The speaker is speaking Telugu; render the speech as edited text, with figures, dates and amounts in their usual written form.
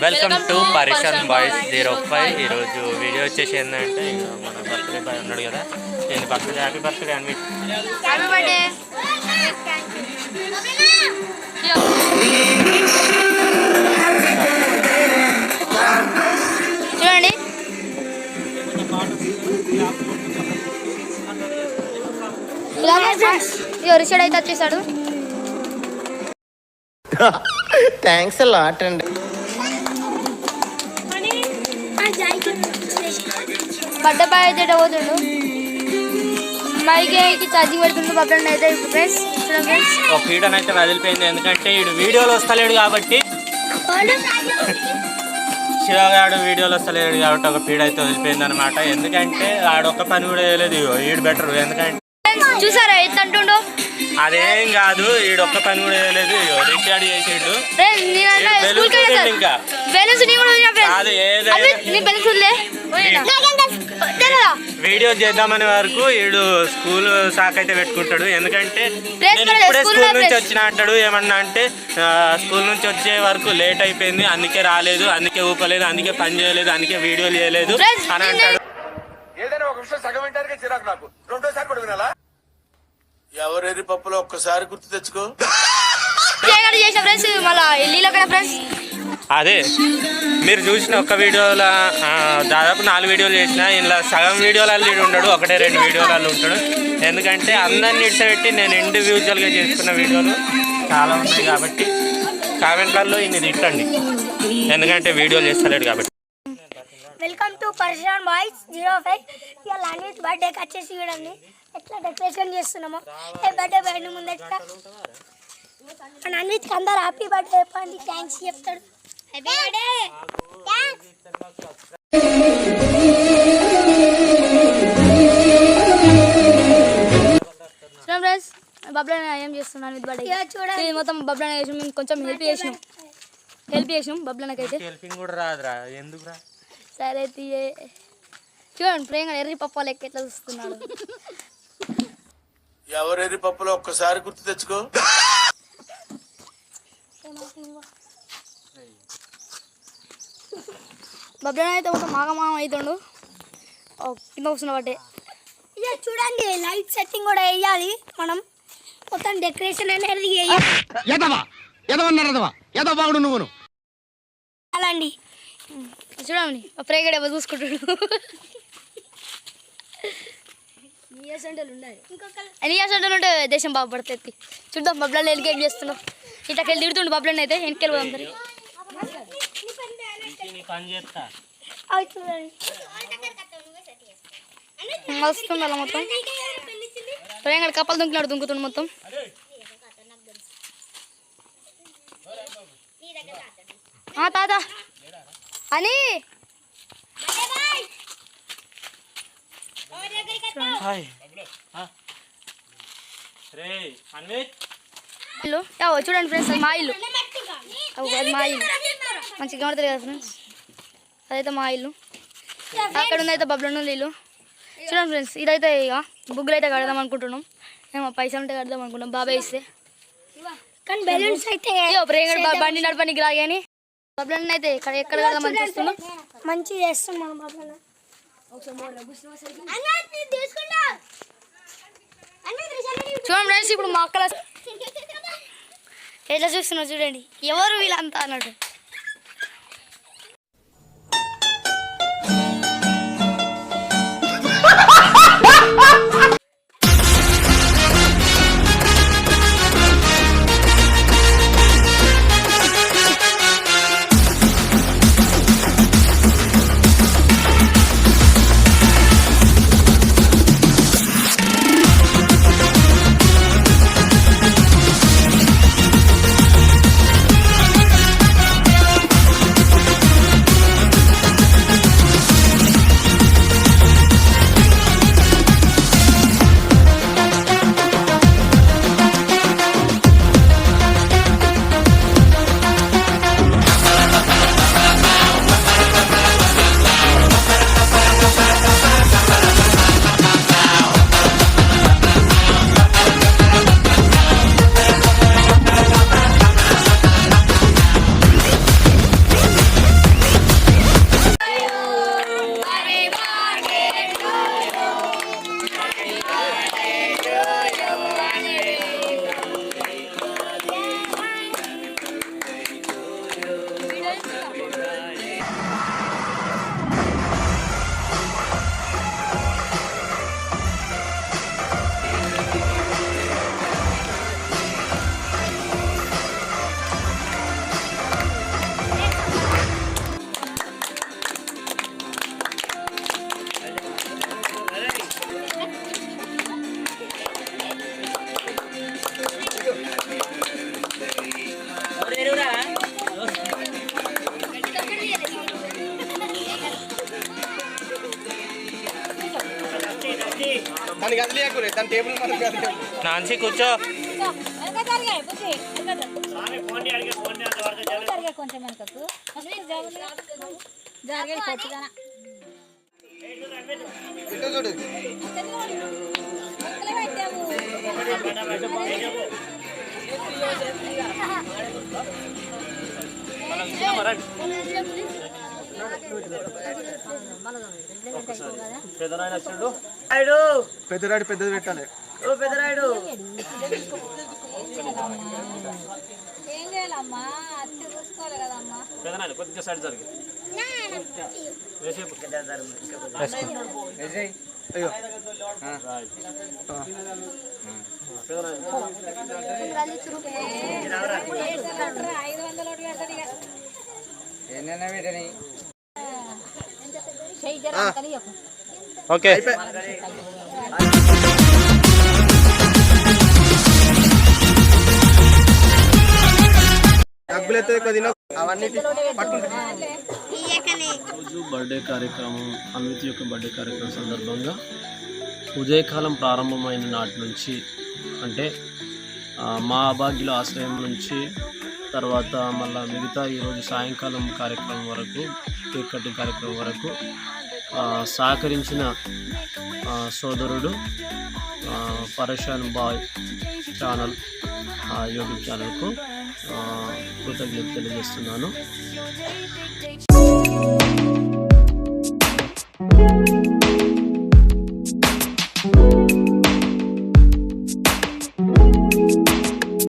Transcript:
వెల్కమ్ టు పరిషన్ బాయ్స్ 05. ఈరోజు వీడియో వచ్చేసి ఏంటంటే మన బర్త్డే బాయ్ ఉన్నాడు కదా, నేను బర్త్డే హ్యాపీ బర్త్డే అని చూడండి. రిషడ్ అయితే వచ్చేసాడు. థ్యాంక్స్ లాట్ అండి. బర్త్డే బాయ్ అయితే పోతుండు, మైకి ఛార్జింగ్ పెడుతుండు. బాబు అయితే ఫ్రెండ్స్ ఒక వీడియో అయితే వదిలిపోయింది, ఎందుకంటే వీడు వీడియోలో వస్తలేడు కాబట్టి, శివగాడు వీడియోలో వస్తలేడు కాబట్టి ఒక పీడ అయితే వదిలిపోయింది అనమాట. ఎందుకంటే ఆడొక్క పని కూడా చేయలేదు, ఈడు బెటర్. ఎందుకంటే చూసారా ఎంత అంటుండో, అదేం కాదు, ఈడొక్క పని కూడా చేయలేదు, రికార్డ్ చేసేడు. ఇంకా వీడియో చేద్దామనే వరకు వీడు స్కూల్ సాక్ అయితే పెట్టుకుంటాడు. ఎందుకంటే నేను ఇప్పుడే స్కూల్ నుంచి వచ్చిన అంటాడు. ఏమన్నా అంటే స్కూల్ నుంచి వచ్చే వరకు లేట్ అయిపోయింది, అందుకే రాలేదు, అందుకే ఊపలేదు, అందుకే పని చేయలేదు, అందుకే వీడియోలు చేయలేదు అని అంటాడు. ఏదైనా ఒక విషయం సగం వింటానికే చిరాకు నాకు. రెండోసారి కూడా వినాలా? ఎవరెరి పప్పులో ఒక్కసారి గుర్తు తెచ్చుకో. అదే మీరు చూసిన ఒక్క వీడియోలో దాదాపు 4 వీడియోలు చేసిన, ఇందులో సగం వీడియోలలో ఉండడు, 1-2 వీడియోలలో ఉంటాడు. ఎందుకంటే అందరిని ఇడ్సబెట్టి నేను ఇండివిజువల్గా చేసుకున్న వీడియోలు చాలా ఉన్నాయి కాబట్టి కామెంట్లలో ఇన్ని తిట్టండి, ఎందుకంటే వీడియోలు చేస్తలేడు కాబట్టి. వెల్కమ్ టు పరిషన్ బాయ్స్ 05. ఇవాళ అన్విత్ బర్త్డేకి వచ్చేసి చూడండి ఎట్లా డెకరేషన్ చేస్తున్నామో. ఏ బర్త్డే బాయ్ ముందు ఎట్లా అన్విత్కి అందరు హ్యాపీ బర్త్డే చెప్పండి, థ్యాంక్స్ చెప్తాడు. Happy birthday thanks. ఫ్రెండ్స్ బబ్లైన ఏం చేస్తున్నాను అన్విత్ బర్త్డే చూడండి. మొత్తం బబ్లైన చేసి మేము కొంచెం హెల్ప్ చేసినాం బబ్లైనకైతే. హెల్పింగ్ కూడా రాదురా, ఎందుకురా? సరే తీయే. చూడండి ప్రేమ ఎర్రి పప్ప లెక్క ఎట్లా చూస్తున్నాడు. ఎవరెరి పప్పులో ఒక్కసారి గుర్తు తెచ్చుకో. బబ్లైన అయితే మొత్తం మాగమాగం అవుతుండు కింద వస్తున్న బట్టే. ఇక చూడండి లైట్ సెట్టింగ్ కూడా వేయాలి మనం, మొత్తం డెకరేషన్ అనేది అలాండి. చూడండి ప్రేగడ ఎవరు చూసుకుంటాడు. ఎన్ని సెంటర్లు ఉంటే దేశం బాగుపడుతుంది. చూద్దాం బబ్లాలు ఎన్నికేం చేస్తున్నాం. ఇట్లకెళ్ళి తిడుతుండు బబ్లని అయితే వెనకెళ్ళి పోదాం. వస్తుంది అలా మొత్తం ప్రేగడ కప్పలు దుంకినాడు, దుంకుతుండు మొత్తం. తాత అని ఇల్లు చూడండి ఫ్రెండ్స్, అది మా ఇల్లు. అది మా ఇల్లు మంచిగా కనబడుతుంది కదా ఫ్రెండ్స్, అదైతే మా ఇల్లు. అక్కడ ఉంది అయితే బబ్లన్న ఇల్లు. చూడండి ఫ్రెండ్స్, ఇదైతే ఇక బుగ్గులు అయితే కడదాం అనుకుంటున్నాం. మేము పైసలు ఉంటే కడదాం అనుకుంటున్నాం, బాబాయ్ ఇస్తే. కానీ బెలూన్స్ అయితే బండి నడపనికి రాగాని బబ్లన్న అయితే ఎక్కడ కడదామని చూస్తున్నాం. మంచిగా చేస్తున్నాం బబ్లన్న. చూడండి ఫ్రెండ్స్, ఇప్పుడు మా అక్కల ఎట్లా చూస్తున్నారు చూడండి, ఎవరు వీళ్ళంతా అన్నట్టు. నాన్సీ కూర్చో. కొంచెం వెనకకు జరిగే కొట్టుగా పెద్దరాడు పెద్దది పెట్టాలి. ఏం చేయాలమ్మా అత్తి చూసుకోవాలి కదమ్మా. కొద్దిగా సైడ్ జరిగి అయ్యో 500 ఓకే. డబ్బులైతే కొద్దిగా అవన్నీ రోజు బర్త్డే కార్యక్రమం, అమిత్ యొక్క బర్త్డే కార్యక్రమం సందర్భంగా ఉదయకాలం ప్రారంభమైన నాటి నుంచి అంటే మా అభాగ్యుల ఆశ్రయం నుంచి తర్వాత మళ్ళీ మిగతా ఈరోజు సాయంకాలం కార్యక్రమం వరకు, కేక్ కటింగ్ కార్యక్రమం వరకు సహకరించిన సోదరుడు పరేషాన్ బాయ్ ఛానల్ యూట్యూబ్ ఛానల్కు కృతజ్ఞత తెలియజేస్తున్నాను.